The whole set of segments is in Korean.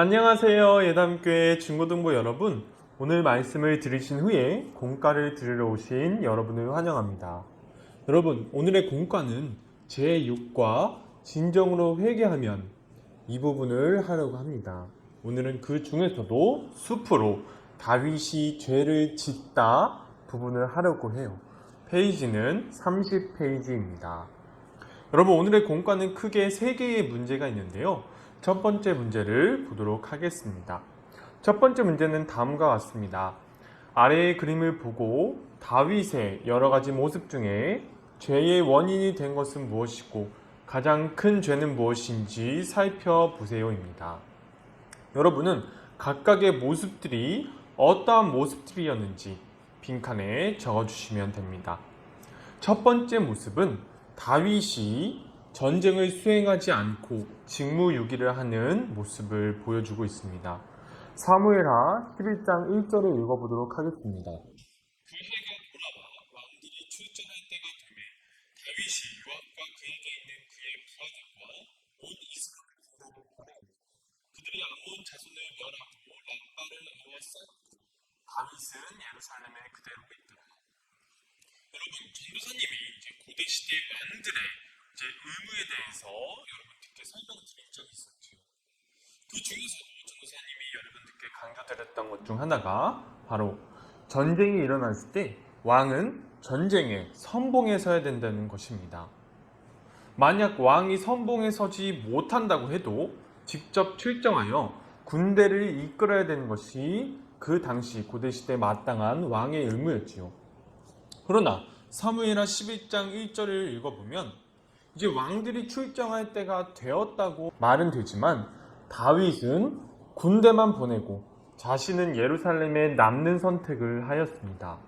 안녕하세요. 예담교회 중고등부 여러분. 오늘 말씀을 들으신 후에 공과를 들으러 오신 여러분을 환영합니다. 여러분, 오늘의 공과는 제6과 진정으로 회개하면 이 부분을 하려고 합니다. 오늘은 그 중에서도 숲으로 다윗이 죄를 짓다 부분을 하려고 해요. 페이지는 30페이지입니다. 여러분, 오늘의 공과는 크게 3개의 문제가 있는데요. 첫 번째 문제를 보도록 하겠습니다. 첫 번째 문제는 다음과 같습니다. 아래의 그림을 보고 다윗의 여러 가지 모습 중에 죄의 원인이 된 것은 무엇이고 가장 큰 죄는 무엇인지 살펴보세요입니다. 여러분은 각각의 모습들이 어떠한 모습들이었는지 빈칸에 적어주시면 됩니다. 첫 번째 모습은 다윗이 전쟁을 수행하지 않고 직무유기를 하는 모습을 보여주고 있습니다. 사무엘하 11장 1절을 읽어보도록 하겠습니다. 그 해가 돌아와 왕들이 출전할 때가 되매 다윗이 요압과 그에게 있는 그의 부하들과 온 이스라엘 군대를 보내고 그들이 암몬 자손을 멸하고 랍바를 에워쌌고 다윗은 예루살렘에 그대로 있더라. 여러분, 전도사님이 고대 시대 왕들의 의무에 대해서 여러분들께 설명드린 적이 있었죠. 그 중에서도 전도사님이 여러분들께 강조드렸던 것 중 하나가 바로 전쟁이 일어났을 때 왕은 전쟁에 선봉에 서야 된다는 것입니다. 만약 왕이 선봉에 서지 못한다고 해도 직접 출정하여 군대를 이끌어야 되는 것이 그 당시 고대시대 마땅한 왕의 의무였지요. 그러나 사무엘하 11장 1절을 읽어보면 이제 왕들이 출정할 때가 되었다고 말은 되지만 다윗은 군대만 보내고 자신은 예루살렘에 남는 선택을 하였습니다.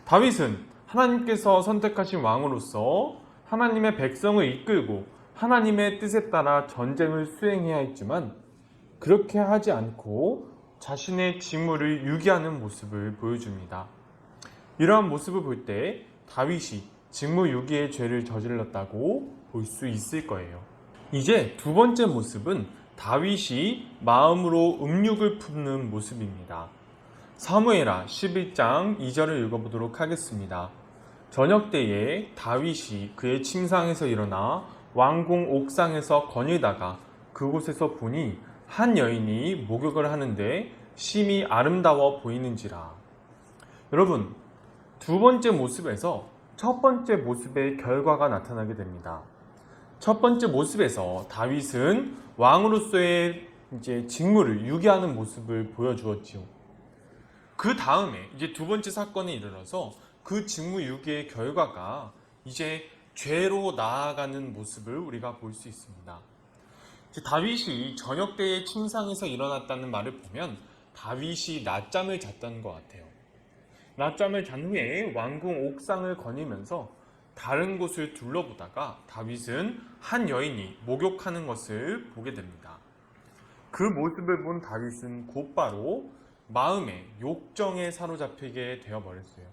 다윗은 하나님께서 선택하신 왕으로서 하나님의 백성을 이끌고 하나님의 뜻에 따라 전쟁을 수행해야 했지만 그렇게 하지 않고 자신의 직무를 유기하는 모습을 보여줍니다. 이러한 모습을 볼 때 다윗이 직무유기의 죄를 저질렀다고 볼 수 있을 거예요. 이제 두 번째 모습은 다윗이 마음으로 음욕을 품는 모습입니다. 사무엘하 11장 2절을 읽어보도록 하겠습니다. 저녁 때에 다윗이 그의 침상에서 일어나 왕궁 옥상에서 거닐다가 그곳에서 보니 한 여인이 목욕을 하는데 심히 아름다워 보이는지라. 여러분, 두 번째 모습에서 첫 번째 모습의 결과가 나타나게 됩니다. 첫 번째 모습에서 다윗은 왕으로서의 직무를 유기하는 모습을 보여주었지요. 그 다음에 이제 두 번째 사건이 일어나서 그 직무 유기의 결과가 이제 죄로 나아가는 모습을 우리가 볼 수 있습니다. 다윗이 저녁 때의 침상에서 일어났다는 말을 보면 다윗이 낮잠을 잤다는 것 같아요. 낮잠을 잔 후에 왕궁 옥상을 거니면서 다른 곳을 둘러보다가 다윗은 한 여인이 목욕하는 것을 보게 됩니다. 그 모습을 본 다윗은 곧바로 마음의 욕정에 사로잡히게 되어버렸어요.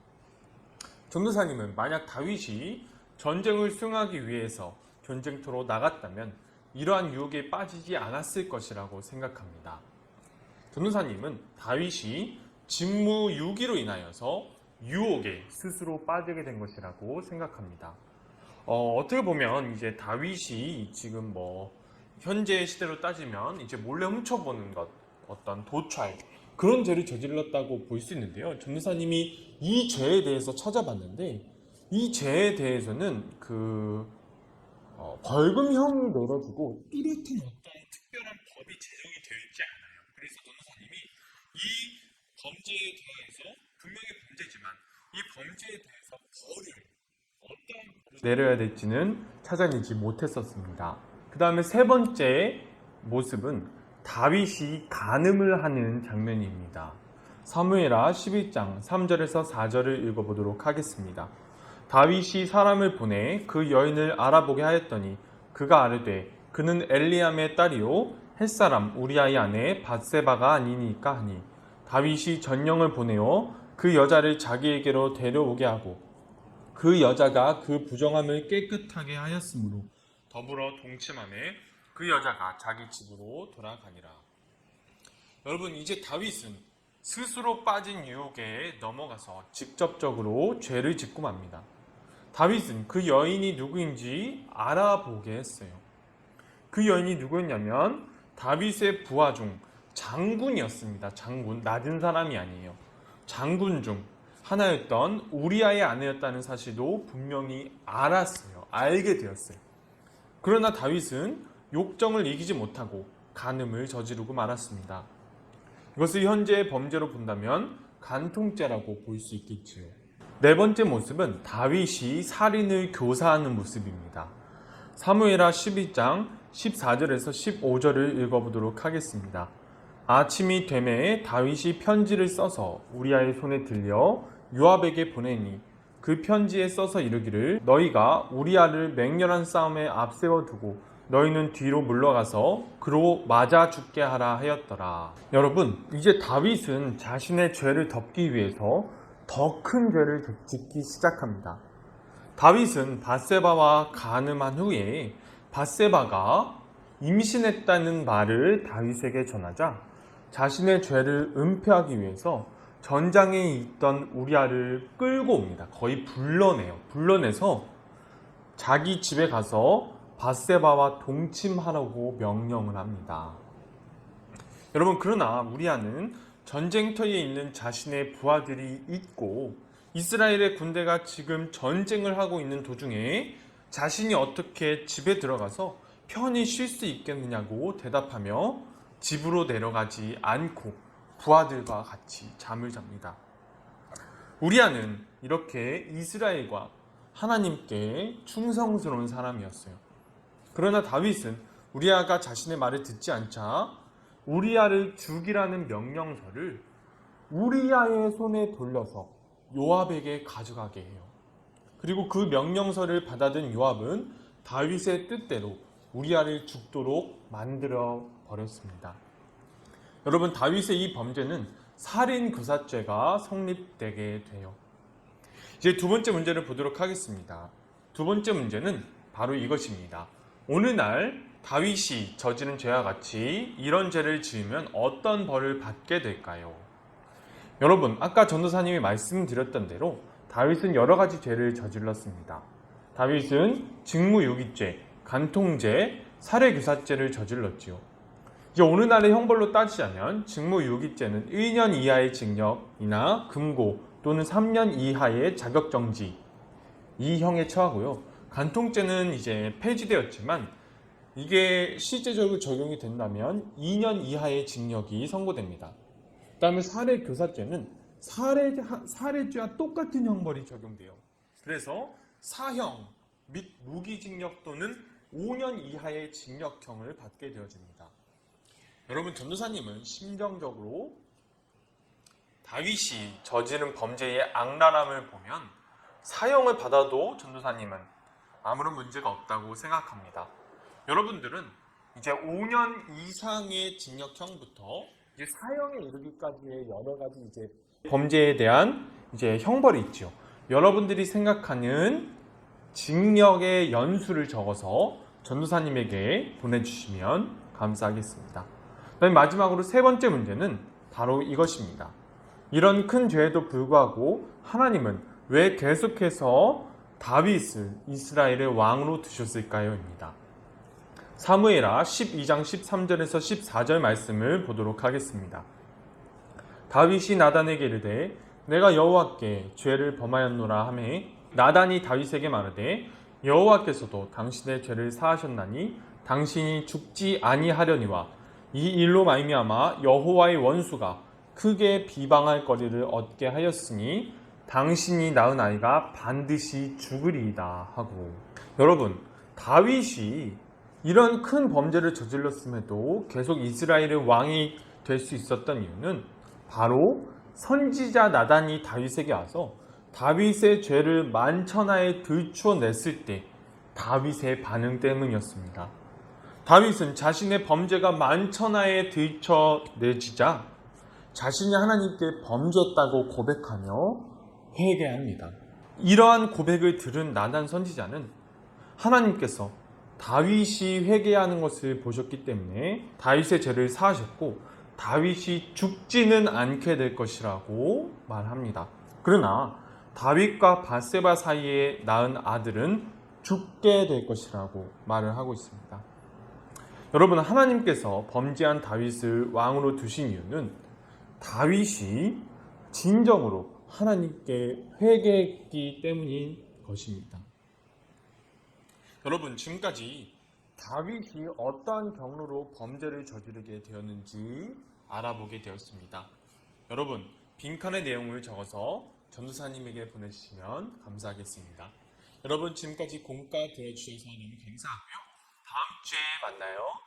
전도사님은 만약 다윗이 전쟁을 수행하기 위해서 전쟁터로 나갔다면 이러한 유혹에 빠지지 않았을 것이라고 생각합니다. 전도사님은 다윗이 직무유기로 인하여서 유혹에 스스로 빠지게 된 것이라고 생각합니다. 어떻게 보면 이제 다윗이 지금 현재 시대로 따지면 이제 몰래 훔쳐보는 것, 어떤 도찰 그런 죄를 저질렀다고 볼 수 있는데요. 전도사님이 이 죄에 대해서 찾아봤는데 이 죄에 대해서는 벌금형이 내려지고 뚜렷한 어떤 특별한 법이 제정이 되어 있지 않아요. 그래서 전도사님이 이 범죄에 대해서 분명히 범죄지만 이 범죄에 대해서 벌을 어떤 내려야 될지는 찾아내지 못했었습니다. 그 다음에 세 번째 모습은 다윗이 간음을 하는 장면입니다. 사무엘하 11장 3절에서 4절을 읽어보도록 하겠습니다. 다윗이 사람을 보내 그 여인을 알아보게 하였더니 그가 아뢰되 그는 엘리암의 딸이요 햇사람 우리아의 아내 밧세바가 아니니까 하니 다윗이 전령을 보내어 그 여자를 자기에게로 데려오게 하고 그 여자가 그 부정함을 깨끗하게 하였으므로 더불어 동침하며 그 여자가 자기 집으로 돌아가니라. 여러분, 이제 다윗은 스스로 빠진 유혹에 넘어가서 직접적으로 죄를 짓고 맙니다. 다윗은 그 여인이 누구인지 알아보게 했어요. 그 여인이 누구였냐면 다윗의 부하 중 장군이었습니다. 장군, 낮은 사람이 아니에요. 장군 중 하나였던 우리아의 아내였다는 사실도 분명히 알게 되었어요. 그러나 다윗은 욕정을 이기지 못하고 간음을 저지르고 말았습니다. 이것을 현재의 범죄로 본다면 간통죄라고 볼 수 있겠지요. 네 번째 모습은 다윗이 살인을 교사하는 모습입니다. 사무엘하 12장 14절에서 15절을 읽어보도록 하겠습니다. 아침이 되매 다윗이 편지를 써서 우리아의 손에 들려 요압에게 보내니 그 편지에 써서 이르기를 너희가 우리아를 맹렬한 싸움에 앞세워 두고 너희는 뒤로 물러가서 그로 맞아 죽게 하라 하였더라. 여러분, 이제 다윗은 자신의 죄를 덮기 위해서 더 큰 죄를 짓기 시작합니다. 다윗은 밧세바와 간음한 후에 밧세바가 임신했다는 말을 다윗에게 전하자 자신의 죄를 은폐하기 위해서 전장에 있던 우리아를 끌고 옵니다. 거의 불러내서 자기 집에 가서 밧세바와 동침하라고 명령을 합니다. 여러분, 그러나 우리아는 전쟁터에 있는 자신의 부하들이 있고 이스라엘의 군대가 지금 전쟁을 하고 있는 도중에 자신이 어떻게 집에 들어가서 편히 쉴 수 있겠느냐고 대답하며 집으로 내려가지 않고 부하들과 같이 잠을 잡니다. 우리아는 이렇게 이스라엘과 하나님께 충성스러운 사람이었어요. 그러나 다윗은 우리아가 자신의 말을 듣지 않자 우리아를 죽이라는 명령서를 우리아의 손에 돌려서 요압에게 가져가게 해요. 그리고 그 명령서를 받아든 요압은 다윗의 뜻대로 우리아를 죽도록 만들어 버렸습니다. 여러분, 다윗의 이 범죄는 살인교사죄가 성립되게 돼요. 이제 두 번째 문제를 보도록 하겠습니다. 두 번째 문제는 바로 이것입니다. 오늘날 다윗이 저지른 죄와 같이 이런 죄를 지으면 어떤 벌을 받게 될까요? 여러분, 아까 전도사님이 말씀드렸던 대로 다윗은 여러 가지 죄를 저질렀습니다. 다윗은 직무유기죄, 간통죄, 살해교사죄를 저질렀지요. 이제 오늘날의 형벌로 따지자면 직무유기죄는 1년 이하의 징역이나 금고 또는 3년 이하의 자격정지 이 형에 처하고요. 간통죄는 이제 폐지되었지만 이게 실제적으로 적용이 된다면 2년 이하의 징역이 선고됩니다. 그 다음에 살해교사죄는 살해죄와 똑같은 형벌이 적용돼요. 그래서 사형 및 무기징역 또는 5년 이하의 징역형을 받게 되어집니다. 여러분, 전도사님은 심정적으로 다윗이 저지른 범죄의 악랄함을 보면 사형을 받아도 전도사님은 아무런 문제가 없다고 생각합니다. 여러분들은 이제 5년 이상의 징역형부터 이제 사형에 이르기까지의 여러 가지 이제 범죄에 대한 이제 형벌이 있죠. 여러분들이 생각하는 징역의 연수를 적어서 전도사님에게 보내주시면 감사하겠습니다. 그다음에 마지막으로 세 번째 문제는 바로 이것입니다. 이런 큰 죄에도 불구하고 하나님은 왜 계속해서 다윗을 이스라엘의 왕으로 두셨을까요? 입니다. 사무엘하 12장 13절에서 14절 말씀을 보도록 하겠습니다. 다윗이 나단에게 이르되 내가 여호와께 죄를 범하였노라 하매 나단이 다윗에게 말하되 여호와께서도 당신의 죄를 사하셨나니 당신이 죽지 아니하려니와 이 일로 말미암아 여호와의 원수가 크게 비방할 거리를 얻게 하였으니 당신이 낳은 아이가 반드시 죽으리이다 하고. 여러분, 다윗이 이런 큰 범죄를 저질렀음에도 계속 이스라엘의 왕이 될 수 있었던 이유는 바로 선지자 나단이 다윗에게 와서 다윗의 죄를 만천하에 들추어냈을 때 다윗의 반응 때문이었습니다. 다윗은 자신의 범죄가 만천하에 들춰내지자 자신이 하나님께 범죄했다고 고백하며 회개합니다. 이러한 고백을 들은 나단 선지자는 하나님께서 다윗이 회개하는 것을 보셨기 때문에 다윗의 죄를 사하셨고 다윗이 죽지는 않게 될 것이라고 말합니다. 그러나 다윗과 밧세바 사이에 낳은 아들은 죽게 될 것이라고 말을 하고 있습니다. 여러분, 하나님께서 범죄한 다윗을 왕으로 두신 이유는 다윗이 진정으로 하나님께 회개했기 때문인 것입니다. 여러분, 지금까지 다윗이 어떠한 경로로 범죄를 저지르게 되었는지 알아보게 되었습니다. 여러분, 빈칸의 내용을 적어서 전도사님에게 보내주시면 감사하겠습니다. 여러분, 지금까지 공과 들어주셔서 너무 감사하고요. 다음 주에 만나요.